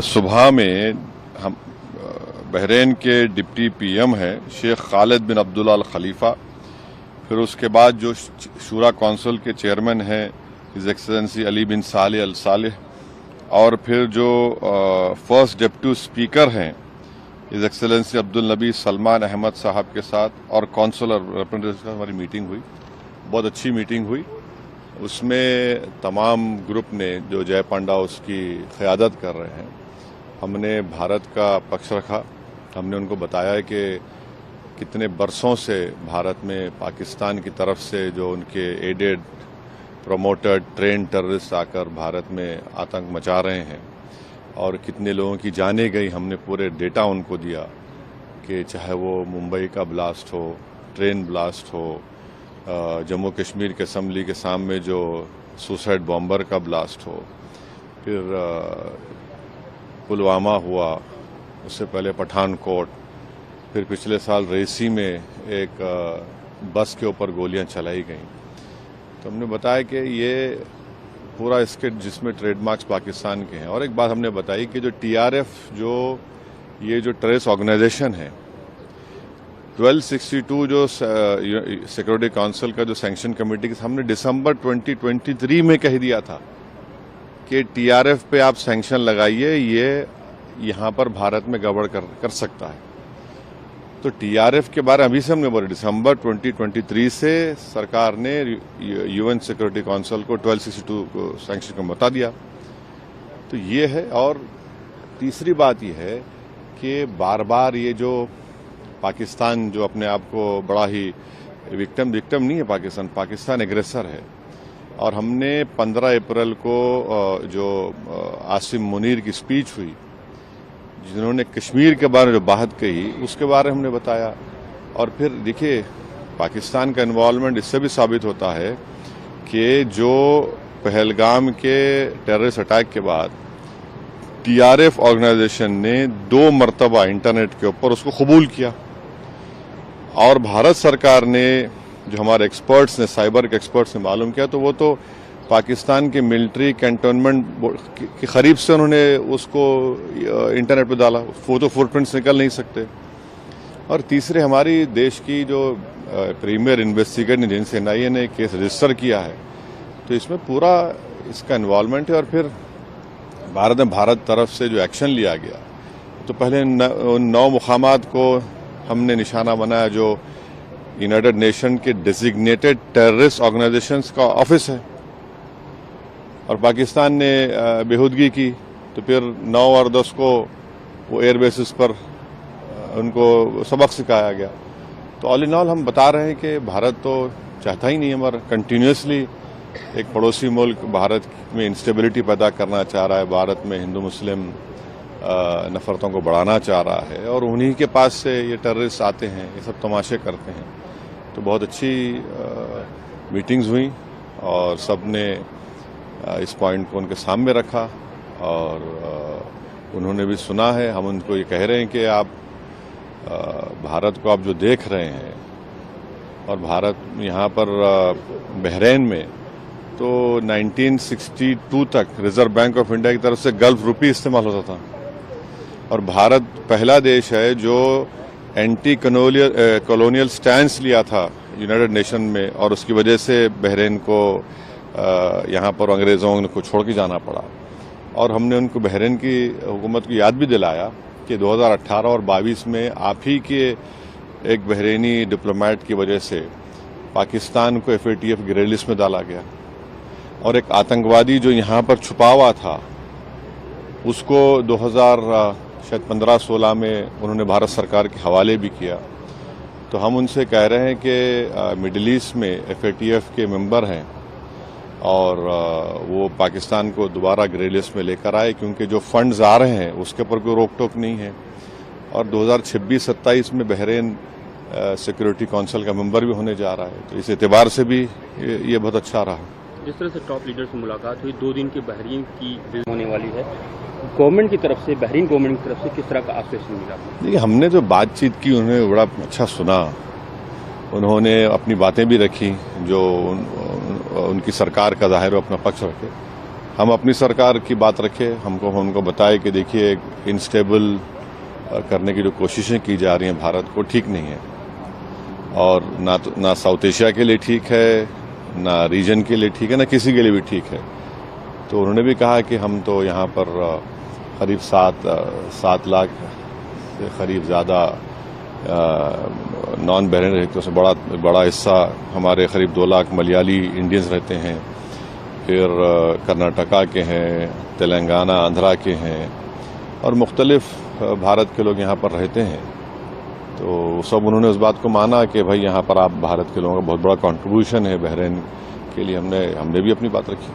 सुबह में हम बहरीन के डिप्टी पीएम हैं शेख खालिद बिन अब्दुल्ला अल खलीफा, फिर उसके बाद जो शूरा कौंसिल के चेयरमैन हैं हिज एक्सेलेंसी अली बिन सालेह अल सालेह, और फिर जो फर्स्ट डिप्टी स्पीकर हैं हिज एक्सेलेंसी अब्दुल नबी सलमान अहमद साहब के साथ और कौंसिलर रिप्रेजेंटेटिव की हमारी मीटिंग हुई। बहुत अच्छी मीटिंग हुई। उसमें तमाम ग्रुप ने जो जय पांडा उसकी क़यादत कर रहे हैं, हमने भारत का पक्ष रखा। हमने उनको बताया कि कितने बरसों से भारत में पाकिस्तान की तरफ से जो उनके एडेड प्रमोटेड ट्रेन टेररिस्ट आकर भारत में आतंक मचा रहे हैं और कितने लोगों की जानें गई। हमने पूरे डेटा उनको दिया कि चाहे वो मुंबई का ब्लास्ट हो, ट्रेन ब्लास्ट हो, जम्मू कश्मीर के असम्बली के सामने जो सुसाइड बॉम्बर का ब्लास्ट हो, फिर पुलवामा हुआ, उससे पहले पठानकोट, फिर पिछले साल रेसी में एक बस के ऊपर गोलियां चलाई गईं। तो हमने बताया कि ये पूरा इसके जिसमें ट्रेडमार्क्स पाकिस्तान के हैं। और एक बात हमने बताई कि जो टीआरएफ ये जो टेररिस्ट ऑर्गेनाइजेशन है, 1262 जो सिक्योरिटी काउंसिल का जो सैंक्शन कमेटी के हमने दिसंबर 2023 में कह दिया था कि टीआरएफ पे आप सैंक्शन लगाइए, ये यहाँ पर भारत में गड़बड़ कर सकता है। तो टीआरएफ के बारे में अभी से हमने बोले, दिसंबर 2023 से सरकार ने यूएन सिक्योरिटी काउंसिल को 1262 को सैंक्शन को बता दिया। तो ये है। और तीसरी बात यह है कि बार बार ये जो पाकिस्तान जो अपने आप को बड़ा ही विक्टिम नहीं है, पाकिस्तान एग्रेसर है। और हमने 15 अप्रैल को जो आसिम मुनीर की स्पीच हुई, जिन्होंने कश्मीर के बारे में जो बात कही, उसके बारे में हमने बताया। और फिर देखिए, पाकिस्तान का इन्वॉल्वमेंट इससे भी साबित होता है कि जो पहलगाम के टेररिस्ट अटैक के बाद टीआरएफ ऑर्गेनाइजेशन ने 2 मरतबा इंटरनेट के ऊपर उसको कबूल किया, और भारत सरकार ने, जो हमारे एक्सपर्ट्स ने, साइबर के एक्सपर्ट्स ने मालूम किया, तो वो तो पाकिस्तान के मिलिट्री कैंटोनमेंट के करीब से उन्होंने उसको इंटरनेट पे डाला। फोटो फुटप्रिंट्स निकल नहीं सकते। और तीसरे, हमारी देश की जो प्रीमियर इन्वेस्टिगेटिंग एजेंसी एनआईए ने केस रजिस्टर किया है, तो इसमें पूरा इसका इन्वॉल्वमेंट है। और फिर भारत तरफ से जो एक्शन लिया गया, तो पहले 9 मुकामात को हमने निशाना बनाया जो यूनाइटेड नेशन के डेजिग्नेटेड टेररिस्ट ऑर्गेनाइजेशंस का ऑफिस है, और पाकिस्तान ने बेहूदगी की। तो फिर 9 और 10 को वो एयर बेसिस पर उनको सबक सिखाया गया। तो ऑल इन ऑल हम बता रहे हैं कि भारत तो चाहता ही नहीं, हमारा कंटिन्यूसली एक पड़ोसी मुल्क भारत में इंस्टेबिलिटी पैदा करना चाह रहा है, भारत में हिंदू मुस्लिम नफरतों को बढ़ाना चाह रहा है, और उन्हीं के पास से ये टेररिस्ट आते हैं, ये सब तमाशे करते हैं। तो बहुत अच्छी मीटिंग्स हुई और सब ने इस पॉइंट को उनके सामने रखा, और उन्होंने भी सुना है। हम उनको ये कह रहे हैं कि आप भारत को आप जो देख रहे हैं, और भारत यहाँ पर बहरीन में तो 1962 तक रिजर्व बैंक ऑफ इंडिया की तरफ से गल्फ रुपी इस्तेमाल होता था, और भारत पहला देश है जो एंटी कॉलोनियल स्टैंड लिया था यूनाइटेड नेशन में, और उसकी वजह से बहरीन को यहाँ पर अंग्रेज़ों को छोड़ के जाना पड़ा। और हमने उनको बहरीन की हुकूमत को याद भी दिलाया कि 2018 और 22 में आप ही के एक बहरीनी डिप्लोमेट की वजह से पाकिस्तान को FATF ग्रे लिस्ट में डाला गया, और एक आतंकवादी जो यहाँ पर छुपा हुआ था उसको 2015-16 में उन्होंने भारत सरकार के हवाले भी किया। तो हम उनसे कह रहे हैं कि मिडिल ईस्ट में FATF के मेंबर हैं, और वो पाकिस्तान को दोबारा ग्रे लिस्ट में लेकर आए, क्योंकि जो फंड्स आ रहे हैं उसके ऊपर कोई रोक टोक नहीं है। और 2026-27 में बहरीन सिक्योरिटी काउंसिल का मेंबर भी होने जा रहा है। तो इस एतबार से भी ये बहुत अच्छा रहा। जिस तरह से टॉप लीडर से मुलाकात हुई, 2 दिन की बहरीन की होने वाली है, गवर्नमेंट की तरफ से, बहरीन गवर्नमेंट की तरफ से किस तरह का आश्वासन मिला? देखिए, हमने जो बातचीत की उन्होंने बड़ा अच्छा सुना। उन्होंने अपनी बातें भी रखी जो उनकी सरकार का ज़ाहिर अपना पक्ष रखे। हम अपनी सरकार की बात रखे, उनको बताए कि देखिए इनस्टेबल करने की जो कोशिशें की जा रही हैं भारत को, ठीक नहीं है और ना साउथ एशिया के लिए ठीक है, ना रीजन के लिए ठीक है, ना किसी के लिए भी ठीक है। तो उन्होंने भी कहा कि हम तो यहाँ पर करीब 7 लाख से करीब ज़्यादा नॉन बहरीन रहते हैं, उसमें बड़ा हिस्सा हमारे करीब 2 लाख मलयाली इंडियंस रहते हैं, फिर कर्नाटका के हैं, तेलंगाना आंध्रा के हैं और मुख्तलिफ भारत के लोग यहाँ पर रहते हैं। तो सब उन्होंने उस बात को माना कि भाई यहाँ पर आप भारत के लोगों का बहुत बड़ा कंट्रीब्यूशन है बहरीन के लिए, हमने भी अपनी बात रखी।